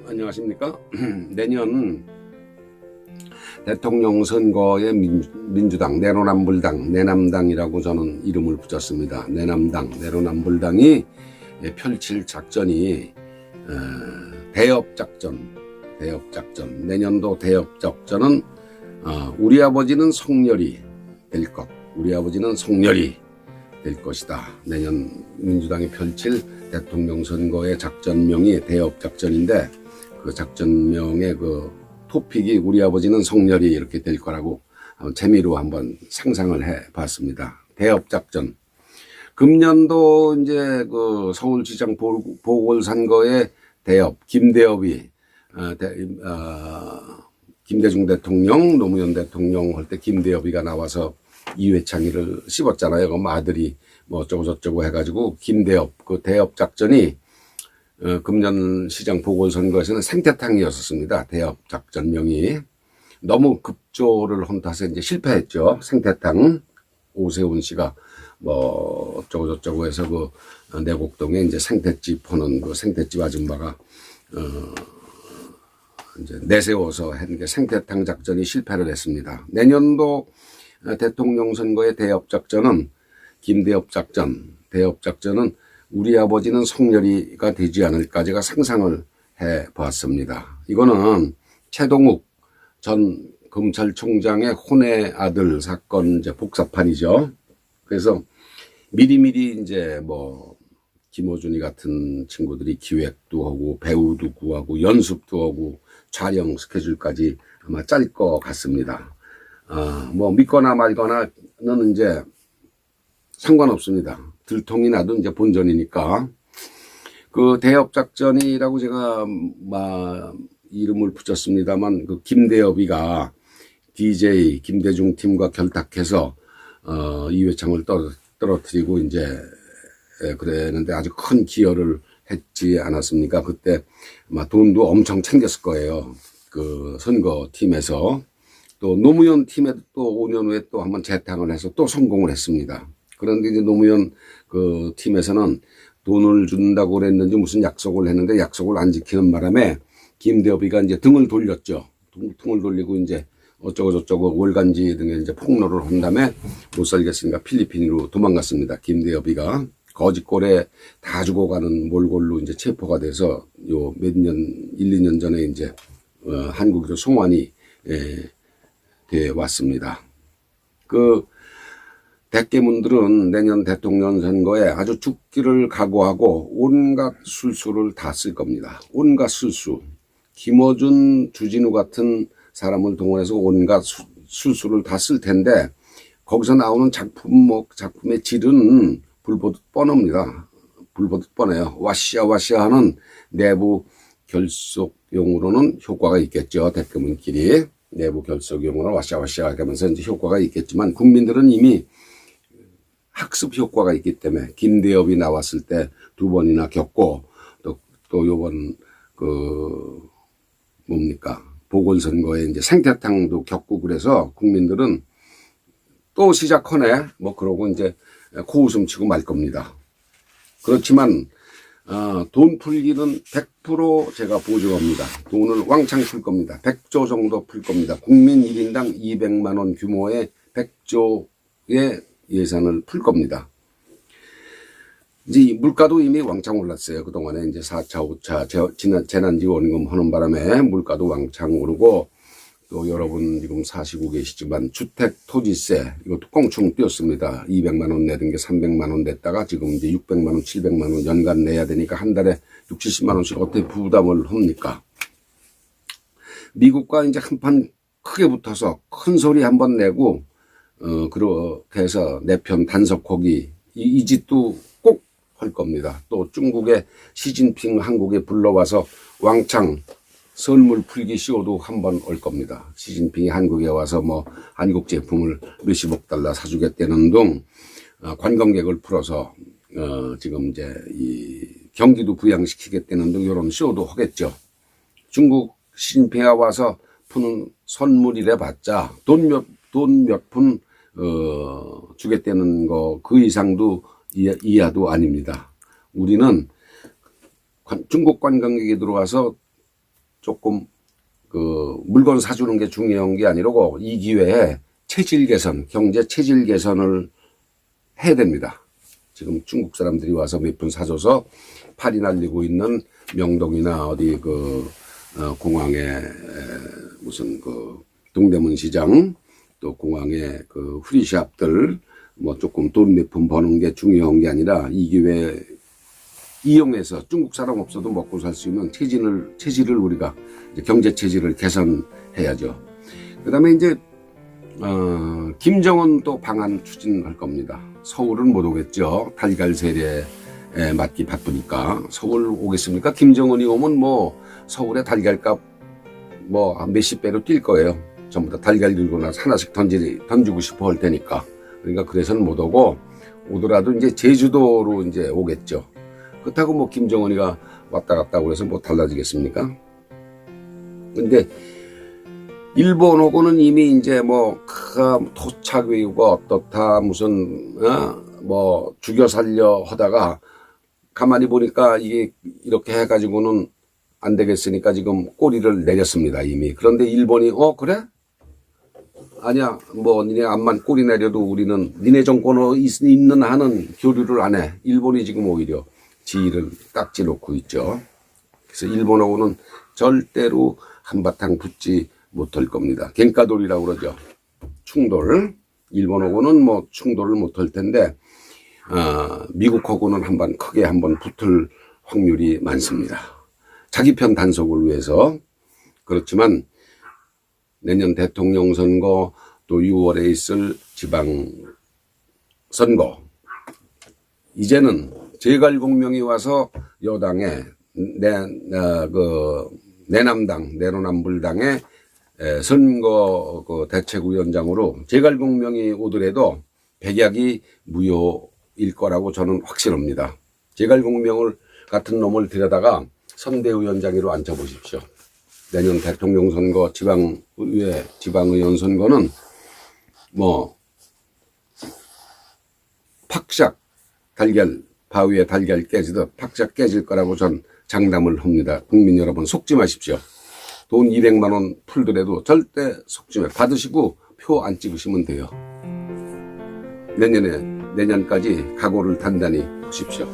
안녕하십니까. 내년 대통령 선거에 민주당, 내로남불당, 내남당이라고 저는 이름을 붙였습니다. 내남당, 내로남불당이 펼칠 작전이 대업작전. 내년도 대업작전은 우리 아버지는 송렬이 될 것, 우리 아버지는 송렬이 될 것이다. 내년 민주당이 펼칠 대통령 선거의 작전명이 대업작전인데 그 작전명의 그 토픽이 우리 아버지는 송렬이 이렇게 될 거라고 재미로 한번 상상을 해 봤습니다. 대업작전. 금년도 이제 그 서울시장 보궐선거의 대업, 김대업이 김대중 대통령, 노무현 대통령 할 때 김대업이가 나와서 이회창이를 씹었잖아요. 그럼 아들이 뭐 어쩌고저쩌고 해가지고 김대업, 그 대업 작전이 금년 시장 보궐선거에서는 생태탕이었습니다. 대업 작전명이 너무 급조를 한 탓에 이제 실패했죠. 생태탕. 오세훈 씨가 뭐 어쩌고저쩌고 해서 그 내곡동에 이제 생태집 하는 그 생태집 아줌마가 이제 내세워서 한 게 생태탕 작전이 실패를 했습니다. 내년도 대통령 선거의 대업작전은 김대업작전, 대업작전은 우리 아버지는 송렬이가 되지 않을까 제가 상상을 해 보았습니다. 이거는 최동욱 전 검찰총장의 혼의 아들 사건 이제 복사판이죠. 그래서 미리미리 이제 뭐 김어준이 같은 친구들이 기획도 하고 배우도 구하고 연습도 하고 촬영 스케줄까지 아마 짤 것 같습니다. 뭐 믿거나 말거나는 이제 상관없습니다. 들통이 나도 이제 본전이니까. 그 대업작전이라고 제가 이름을 붙였습니다만 그 김대엽이가 DJ 김대중 팀과 결탁해서 이회창을 떨어뜨리고 이제 그랬는데 아주 큰 기여를 했지 않았습니까? 그때 아마 돈도 엄청 챙겼을 거예요. 그 선거팀에서. 또 노무현 팀에도 또 5년 후에 또 한번 재탕을 해서 또 성공을 했습니다. 그런데 이제 노무현 그 팀에서는 돈을 준다고 그랬는지 무슨 약속을 했는데 약속을 안 지키는 바람에 김대엽이가 이제 등을 돌렸죠. 등을 돌리고 이제 어쩌고저쩌고 월간지 등에 이제 폭로를 한 다음에 못 살겠으니까 필리핀으로 도망갔습니다. 김대엽이가 거짓골에 다 죽어가는 몰골로 이제 체포가 돼서 요 몇 년, 1, 2년 전에 이제 한국으로 송환이 돼 왔습니다. 그 대깨문들은 내년 대통령 선거에 아주 죽기를 각오하고 온갖 술수를 다 쓸 겁니다. 온갖 술수. 김어준, 주진우 같은 사람을 동원해서 온갖 술수를 다 쓸 텐데 거기서 나오는 작품의 질은 불보듯 뻔합니다. 불보듯 뻔해요. 와시아 하는 내부 결속용으로는 효과가 있겠죠. 대깨문끼리. 내부 결속용으로 와시아 하면서 이제 효과가 있겠지만 국민들은 이미 학습 효과가 있기 때문에 김대엽이 나왔을 때 2번이나 겪고 또 요번 보궐선거에 이제 생태탕도 겪고 그래서 국민들은 또 시작하네 뭐 그러고 이제 코웃음 치고 말 겁니다. 그렇지만 돈 풀기는 100% 제가 보증합니다. 돈을 왕창 풀 겁니다. 100조 정도 풀 겁니다. 국민 1인당 200만 원 규모의 100조의 예산을 풀 겁니다. 이제 물가도 이미 왕창 올랐어요. 그동안에 이제 4차, 5차 재난지원금 하는 바람에 물가도 왕창 오르고 또 여러분 지금 사시고 계시지만 주택토지세 이것도 꽁충 뛰었습니다. 200만 원 내던 게 300만 원 냈다가 지금 이제 600만 원, 700만 원 연간 내야 되니까 한 달에 60, 70만 원씩 어떻게 부담을 합니까? 미국과 이제 한판 크게 붙어서 큰 소리 한번 내고 그렇게 해서 내 편 단속하기 이 짓도 꼭 할 겁니다. 또 중국의 시진핑 한국에 불러와서 왕창 선물 풀기 쇼도 한번 올 겁니다. 시진핑이 한국에 와서 뭐 한국 제품을 몇십억 달러 사주겠다는 등 관광객을 풀어서 지금 이제 이 경기도 부양시키겠다는 등 이런 쇼도 하겠죠. 중국 시진핑이 와서 푸는 선물이래 봤자 돈 몇 푼 주겠다는 거 그 이상도 이하도 아닙니다. 우리는 중국 관광객이 들어와서 조금 그 물건 사주는 게 중요한 게 아니라고 이 기회에 체질 개선, 경제 체질 개선을 해야 됩니다. 지금 중국 사람들이 와서 몇 푼 사줘서 팔이 날리고 있는 명동이나 어디 그 공항에 무슨 그 동대문 시장 또 공항에 그 후리샵들 뭐 조금 돈 몇 푼 버는 게 중요한 게 아니라 이 기회 이용해서 중국 사람 없어도 먹고 살 수 있는 체질을 우리가 이제 경제 체질을 개선해야죠. 그다음에 이제 김정은 또 방한 추진할 겁니다. 서울은 못 오겠죠. 달걀 세례에 맞기 바쁘니까. 서울 오겠습니까? 김정은이 오면 뭐 서울의 달걀값 뭐 몇십 배로 뛸 거예요. 전부 다 달걀 들고 나서 하나씩 던지고 싶어 할 테니까. 그러니까 그래서는 못 오고 오더라도 이제 제주도로 이제 오겠죠. 그렇다고 뭐 김정은이가 왔다 갔다 그래서 뭐 달라지겠습니까? 근데 일본하고는 이미 이제 뭐 토착 외교가 어떻다 무슨 뭐 죽여 살려 하다가 가만히 보니까 이게 이렇게 해가지고는 안 되겠으니까 지금 꼬리를 내렸습니다 이미. 그런데 일본이 그래? 아니야 뭐 니네 암만 꼬리 내려도 우리는 니네 정권에 있는 한은 교류를 안 해. 일본이 지금 오히려 지위를 딱지 놓고 있죠. 그래서 일본하고는 절대로 한바탕 붙지 못할 겁니다. 갱가돌이라고 그러죠. 충돌. 일본하고는 뭐 충돌을 못할 텐데 미국하고는 크게 한번 붙을 확률이 많습니다. 자기 편 단속을 위해서. 그렇지만 내년 대통령 선거 또 6월에 있을 지방 선거 이제는 제갈공명이 와서 여당에 내남당 내로남불당의 선거 그 대책위원장으로 제갈공명이 오더라도 백약이 무효일 거라고 저는 확신합니다. 제갈공명을 같은 놈을 들여다가 선대위원장으로 앉혀보십시오. 내년 대통령 선거 지방의회 지방의원 선거는 뭐 팍샥 달걀 바위에 달걀 깨지듯 팍샥 깨질 거라고 전 장담을 합니다. 국민 여러분 속지 마십시오. 돈 200만 원 풀더라도 절대 속지 마. 받으시고 표 안 찍으시면 돼요. 내년까지 각오를 단단히 하십시오.